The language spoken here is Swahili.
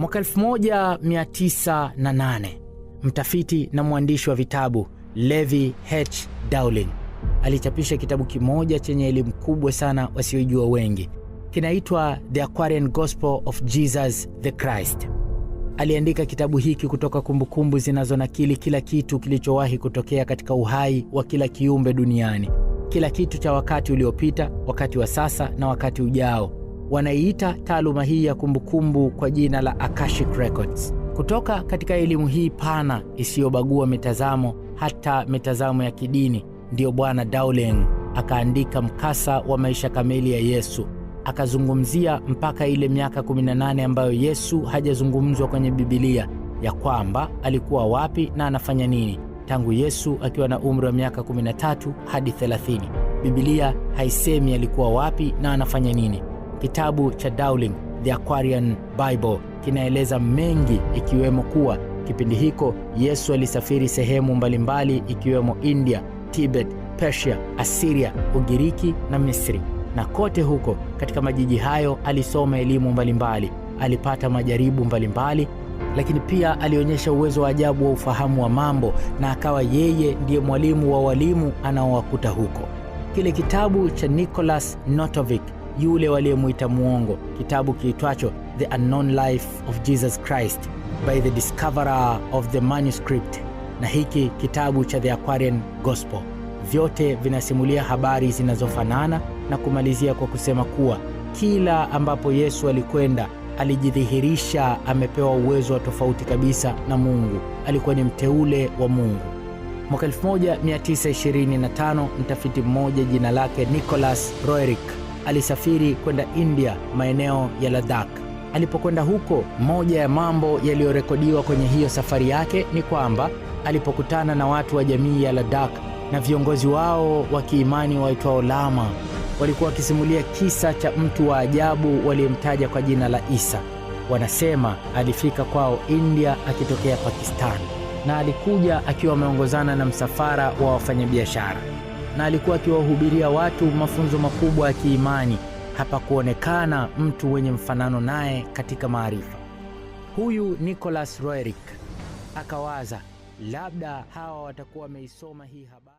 Mwaka 1908, mtafiti na mwandishi wa vitabu Levi H. Dowling alichapisha kitabu kimoja chenye elimu kubwa sana wasiojua wengi. Kinaitwa The Aquarian Gospel of Jesus the Christ. Aliandika kitabu hiki kutoka kumbukumbu zinazonakili kila kitu kilichowahi kutokea katika uhai wa kila kiumbe duniani. Kila kitu cha wakati uliopita, wakati wa sasa na wakati ujao. Wanaiita taaluma hii ya kumbukumbu kwa jina la Akashic Records. Kutoka katika elimu hii pana isiyobagua mitazamo, hata mitazamo ya kidini, ndio Bwana Dowling akaandika mkasa wa maisha kamili ya Yesu. Akazungumzia mpaka ile miaka 18 ambayo Yesu hajazungumzwa kwenye Biblia, ya kwamba alikuwa wapi na anafanya nini tangu Yesu akiwa na umri wa miaka 13 hadi 30. Biblia haisemi alikuwa wapi na anafanya nini. Kitabu cha Dowling, The Aquarian Bible, kinaeleza mengi, ikiwemo kuwa kipindi hiko Yesu alisafiri sehemu mbalimbali ikiwemo India, Tibet, Persia, Assyria, Ugiriki na Misri. Na kote huko katika majiji hayo alisoma elimu mbalimbali, alipata majaribu mbalimbali, lakini pia alionyesha uwezo wa ajabu wa ufahamu wa mambo, na akawa yeye ndiye mwalimu wa walimu anaowakuta huko. Kile kitabu cha Nicholas Notovic, yule waliyemuita muongo, kitabu kiitwacho The Unknown Life of Jesus Christ by the Discoverer of the Manuscript, na hiki kitabu cha The Aquarian Gospel, vyote vinasimulia habari zinazofanana na kumalizia kwa kusema kuwa kila ambapo Yesu alikwenda alijidhihirisha amepewa uwezo wa tofauti kabisa na Mungu. Alikuwa ni mteule wa Mungu. Mwaka 1925, mtafiti mmoja jina lake Nicholas Roerich alisafiri kwenda India, maeneo ya Ladakh. Alipokwenda huko, moja ya mambo yaliyorekodiwa kwenye hiyo safari yake ni kwamba alipokutana na watu wa jamii ya Ladakh na viongozi wao wa kiimani waitwao Lama, walikuwa wakisimulia kisa cha mtu wa ajabu waliyemtaja kwa jina la Isa. Wanasema alifika kwao India akitokea Pakistan, na alikuja akiwa ameongozana na msafara wa wafanyabiashara, na alikuwa akiwahubiria watu mafunzo makubwa ya kiimani. Hapa kuonekana mtu mwenye mfanano naye katika maarifa. Huyu Nicholas Roerich akawaza labda hawa watakuwa wameisoma hii habari.